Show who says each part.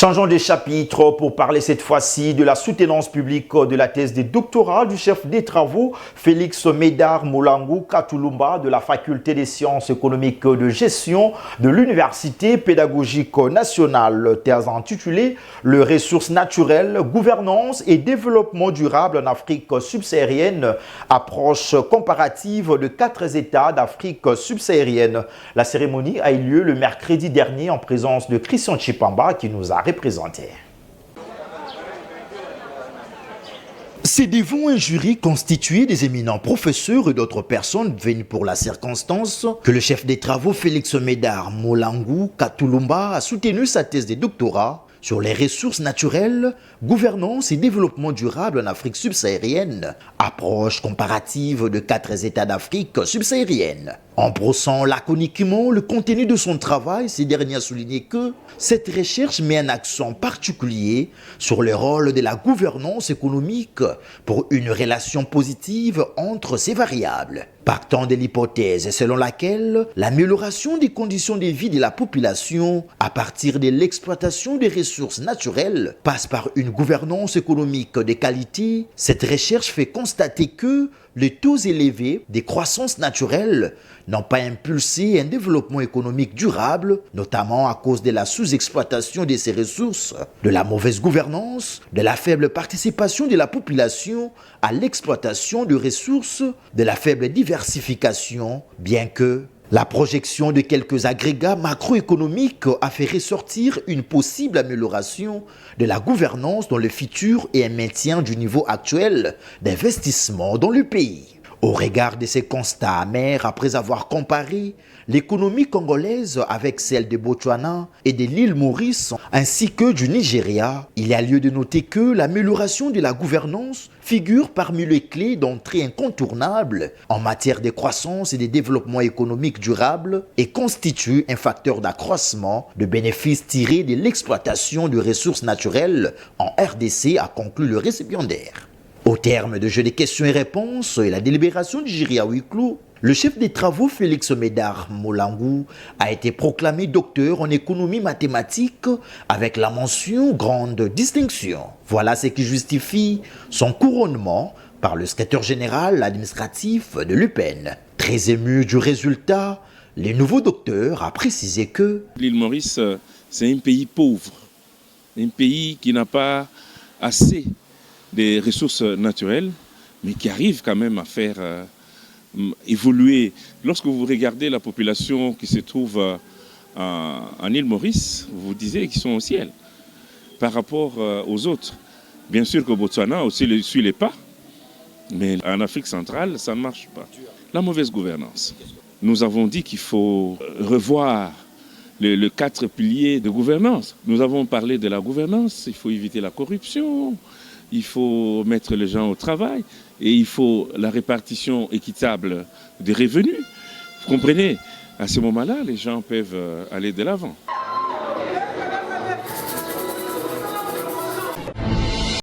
Speaker 1: Changeons de chapitre pour parler cette fois-ci de la soutenance publique de la thèse de doctorat du chef des travaux Félix Médard Moulangou Katulumba de la faculté des sciences économiques de gestion de l'Université pédagogique nationale, thèse intitulée « Les ressources naturelles, gouvernance et développement durable en Afrique subsaharienne, approche comparative de 4 États d'Afrique subsaharienne ». La cérémonie a eu lieu le mercredi dernier en présence de Christian Chipamba qui nous a représenté. C'est devant un jury constitué des éminents professeurs et d'autres personnes venues pour la circonstance que le chef des travaux Félix Médard Moulangou Katulumba a soutenu sa thèse de doctorat sur les ressources naturelles, gouvernance et développement durable en Afrique subsaharienne, approche comparative de 4 États d'Afrique subsaharienne. En brossant laconiquement le contenu de son travail, ce dernier a souligné que cette recherche met un accent particulier sur le rôle de la gouvernance économique pour une relation positive entre ces variables. Partant de l'hypothèse selon laquelle l'amélioration des conditions de vie de la population à partir de l'exploitation des ressources naturelles passe par une gouvernance économique de qualité, cette recherche fait constater que les taux élevés des croissances naturelles n'ont pas impulsé un développement économique durable, notamment à cause de la sous-exploitation de ces ressources, de la mauvaise gouvernance, de la faible participation de la population à l'exploitation de ressources, de la faible diversification, bien que la projection de quelques agrégats macroéconomiques a fait ressortir une possible amélioration de la gouvernance dans le futur et un maintien du niveau actuel d'investissement dans le pays. Au regard de ces constats amers, après avoir comparé l'économie congolaise avec celle de Botswana et de l'île Maurice, ainsi que du Nigeria, il y a lieu de noter que l'amélioration de la gouvernance figure parmi les clés d'entrée incontournables en matière de croissance et de développement économique durable et constitue un facteur d'accroissement de bénéfices tirés de l'exploitation de ressources naturelles en RDC, a conclu le récipiendaire. Au terme de jeu de questions et réponses et la délibération du jury à huis clos, le chef des travaux Félix Médard Moulangou a été proclamé docteur en économie mathématique avec la mention grande distinction. Voilà ce qui justifie son couronnement par le secrétaire général administratif de l'UPEN. Très ému du résultat, le nouveau docteur a précisé que
Speaker 2: l'île Maurice, c'est un pays pauvre, un pays qui n'a pas assez des ressources naturelles, mais qui arrive quand même à faire évoluer. Lorsque vous regardez la population qui se trouve en île Maurice, vous vous disiez qu'ils sont au ciel par rapport aux autres. Bien sûr qu'au Botswana aussi suit les pas, mais en Afrique centrale, ça ne marche pas. La mauvaise gouvernance. Nous avons dit qu'il faut revoir les 4 piliers de gouvernance. Nous avons parlé de la gouvernance, il faut éviter la corruption, il faut mettre les gens au travail et il faut la répartition équitable des revenus. Vous comprenez? À ce moment-là, les gens peuvent aller de l'avant.